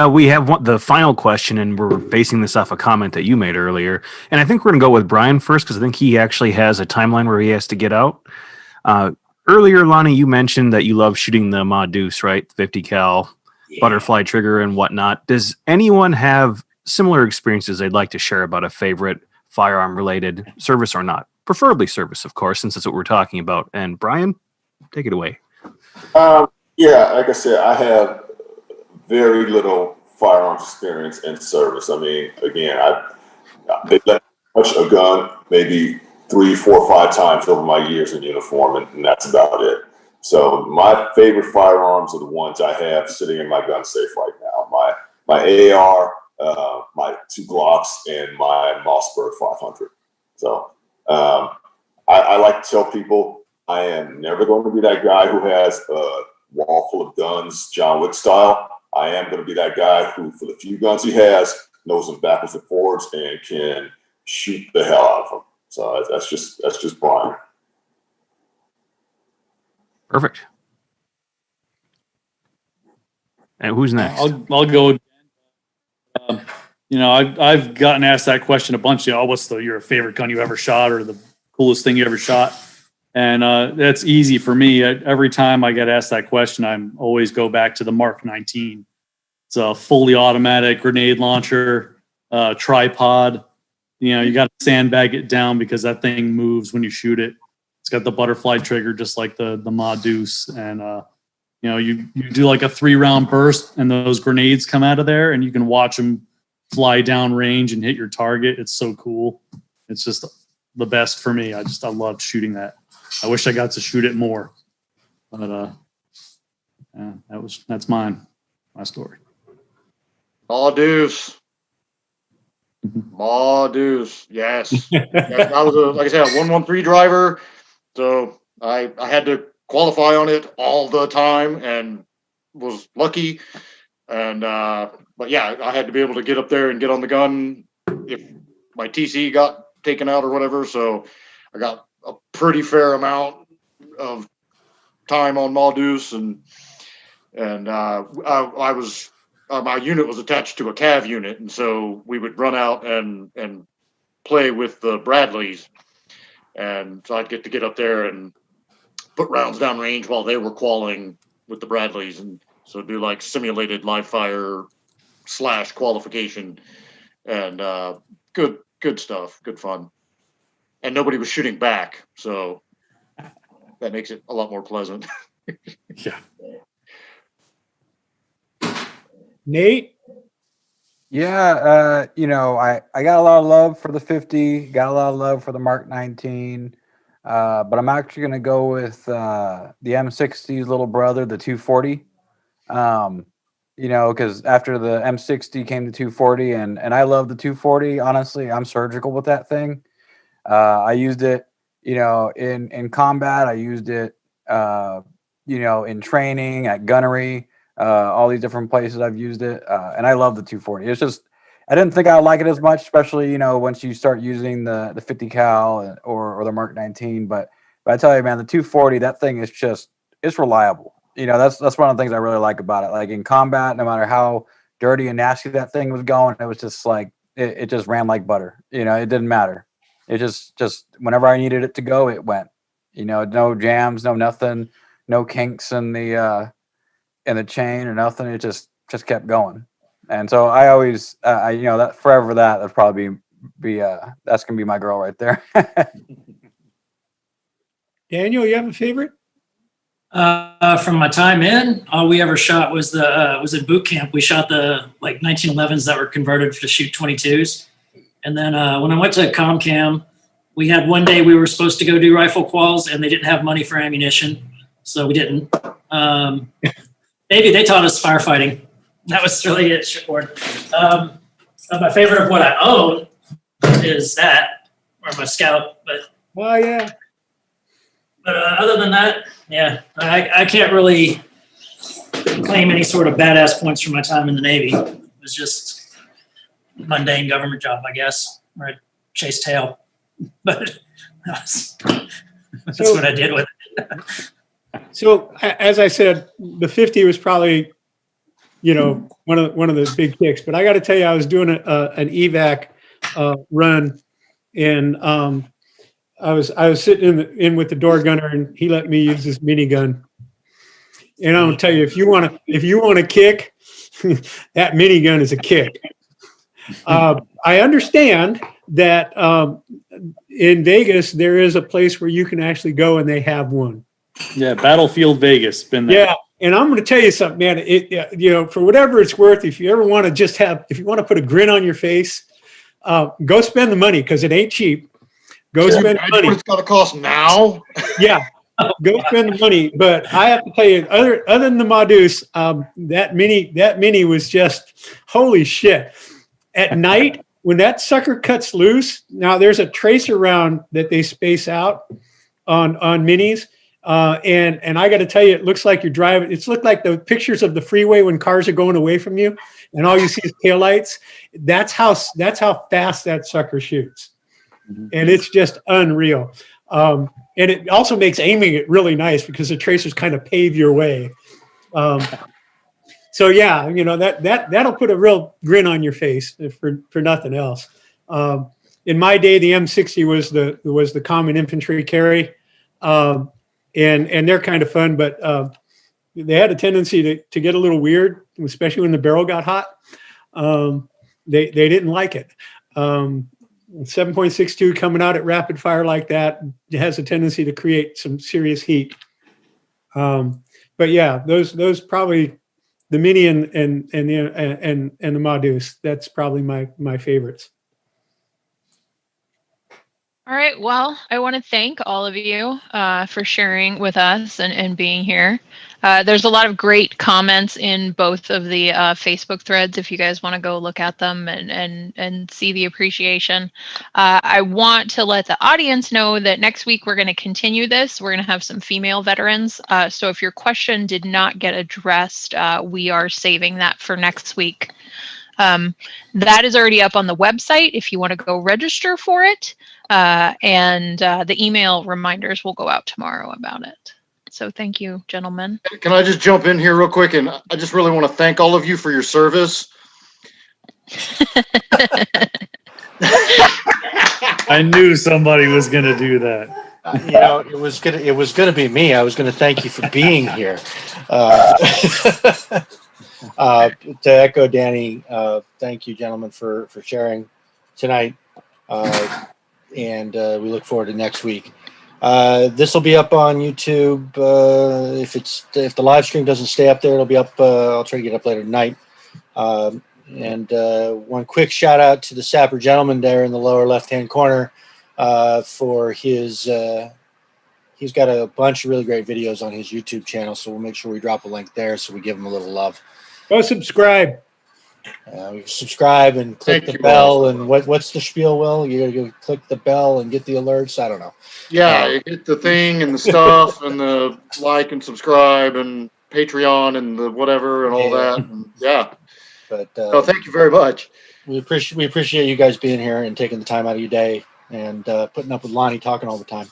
We have the final question, and we're basing this off a comment that you made earlier. And I think we're going to go with Brian first because I think he actually has a timeline where he has to get out. Earlier, Lonnie, you mentioned that you love shooting the Ma Deuce, right? 50 cal, butterfly trigger and whatnot. Does anyone have similar experiences they'd like to share about a favorite firearm-related service or not? Preferably service, of course, since that's what we're talking about. And Brian, take it away. Yeah, like I said, I have very little firearms experience in service. I mean, again, they let me touch a gun maybe 3, 4, 5 times over my years in uniform, and that's about it. So my favorite firearms are the ones I have sitting in my gun safe right now. My AR, my 2 Glocks, and my Mossberg 500. So I like to tell people I am never going to be that guy who has a wall full of guns, John Wick style. I am going to be that guy who, for the few guns he has, knows them backwards and forwards and can shoot the hell out of them. So that's just Brian. Perfect. And who's next? I'll go. I've gotten asked that question a bunch. What's your favorite gun you ever shot, or the coolest thing you ever shot? And that's easy for me. Every time I get asked that question, I always go back to the Mark 19. It's a fully automatic grenade launcher, tripod. You got to sandbag it down because that thing moves when you shoot it. It's got the butterfly trigger, just like the Ma Deuce. And, you do like a 3-round burst and those grenades come out of there and you can watch them fly down range and hit your target. It's so cool. It's just the best for me. I love shooting that. I wish I got to shoot it more, but that's my story. Ma Deuce. Ma Deuce. Yes. I was like I said, a 113 driver. So I had to qualify on it all the time and was lucky. And, but yeah, I had to be able to get up there and get on the gun if my TC got taken out or whatever. So I got a pretty fair amount of time on Ma Deuce, and I was my unit was attached to a cav unit, and so we would run out and play with the Bradleys, and so I'd get up there and put rounds down range while they were qualing with the Bradleys, and so do like simulated live fire / qualification, and good stuff, good fun. And nobody was shooting back, so that makes it a lot more pleasant. Yeah. Nate? Yeah, I got a lot of love for the 50, got a lot of love for the Mark 19, but I'm actually going to go with the M60's little brother, the 240. Because after the M60 came the 240, and I love the 240. Honestly, I'm surgical with that thing. I used it, in combat. I used it, in training, at gunnery, all these different places I've used it. And I love the 240. It's just, I didn't think I would like it as much, especially, once you start using the 50 cal or the Mark 19. But I tell you, man, the 240, that thing is it's reliable. That's one of the things I really like about it. Like in combat, no matter how dirty and nasty that thing was going, it was just like, it just ran like butter. It didn't matter. It just whenever I needed it to go, it went. No jams, no nothing, no kinks in the chain or nothing. It just kept going. And so I always, that forever that'd probably be that's gonna be my girl right there. Daniel, you have a favorite? From my time in, all we ever shot was was in boot camp. We shot the 1911s that were converted to shoot 22s. And then when I went to ComCam, we had one day we were supposed to go do rifle quals, and they didn't have money for ammunition, so we didn't. Maybe they taught us firefighting. That was really it, shipboard. My favorite of what I own is that, or my Scout. Oh, yeah. But other than that, yeah, I can't really claim any sort of badass points from my time in the Navy. It was just mundane government job, I guess, where I chased tail. But that's what I did with it. So, as I said, the 50 was probably one of the big kicks. But I got to tell you, I was doing an evac run, and I was sitting in with the door gunner, and he let me use his minigun. And I'm gonna tell you, if you want to kick, that minigun is a kick. I understand that in Vegas there is a place where you can actually go and they have one. Yeah, Battlefield Vegas, been there. Yeah, and I'm going to tell you something, man. For whatever it's worth, if you ever want to if you want to put a grin on your face, go spend the money because it ain't cheap. Go spend the money. What it's going to cost now? Yeah, go spend the money. But I have to tell you, other than the Modus, that mini was just holy shit. At night, when that sucker cuts loose, now there's a tracer round that they space out on minis. And I got to tell you, it looks like you're driving. It's looked like the pictures of the freeway when cars are going away from you, and all you see is taillights. That's how fast that sucker shoots, and it's just unreal. And it also makes aiming it really nice because the tracers kind of pave your way. So yeah, that'll put a real grin on your face for nothing else. In my day, the M60 was the common infantry carry. And they're kind of fun, but they had a tendency to get a little weird, especially when the barrel got hot. They didn't like it. 7.62 coming out at rapid fire like that has a tendency to create some serious heat. But yeah, those probably the Mini and the Modus. That's probably my favorites. All right. Well, I want to thank all of you for sharing with us and being here. There's a lot of great comments in both of the Facebook threads if you guys want to go look at them and see the appreciation. I want to let the audience know that next week we're going to continue this. We're going to have some female veterans. So if your question did not get addressed, we are saving that for next week. That is already up on the website if you want to go register for it. And the email reminders will go out tomorrow about it. So thank you, gentlemen. Can I just jump in here real quick? And I just really want to thank all of you for your service. I knew somebody was going to do that. It was gonna be me. I was gonna thank you for being here. To echo Danny, thank you, gentlemen, for sharing tonight, and we look forward to next week. This will be up on YouTube. If the live stream doesn't stay up there, it'll be up. I'll try to get up later tonight. And one quick shout out to the Sapper gentleman there in the lower left-hand corner for his. He's got a bunch of really great videos on his YouTube channel, so we'll make sure we drop a link there so we give him a little love. Go subscribe. Subscribe and click the bell. And what's the spiel, Will? You gotta go click the bell and get the alerts. I don't know. Yeah, you get the thing and the stuff and the like and subscribe and Patreon and the whatever and all that. And yeah. But thank you very much. We appreciate you guys being here and taking the time out of your day and putting up with Lonny talking all the time.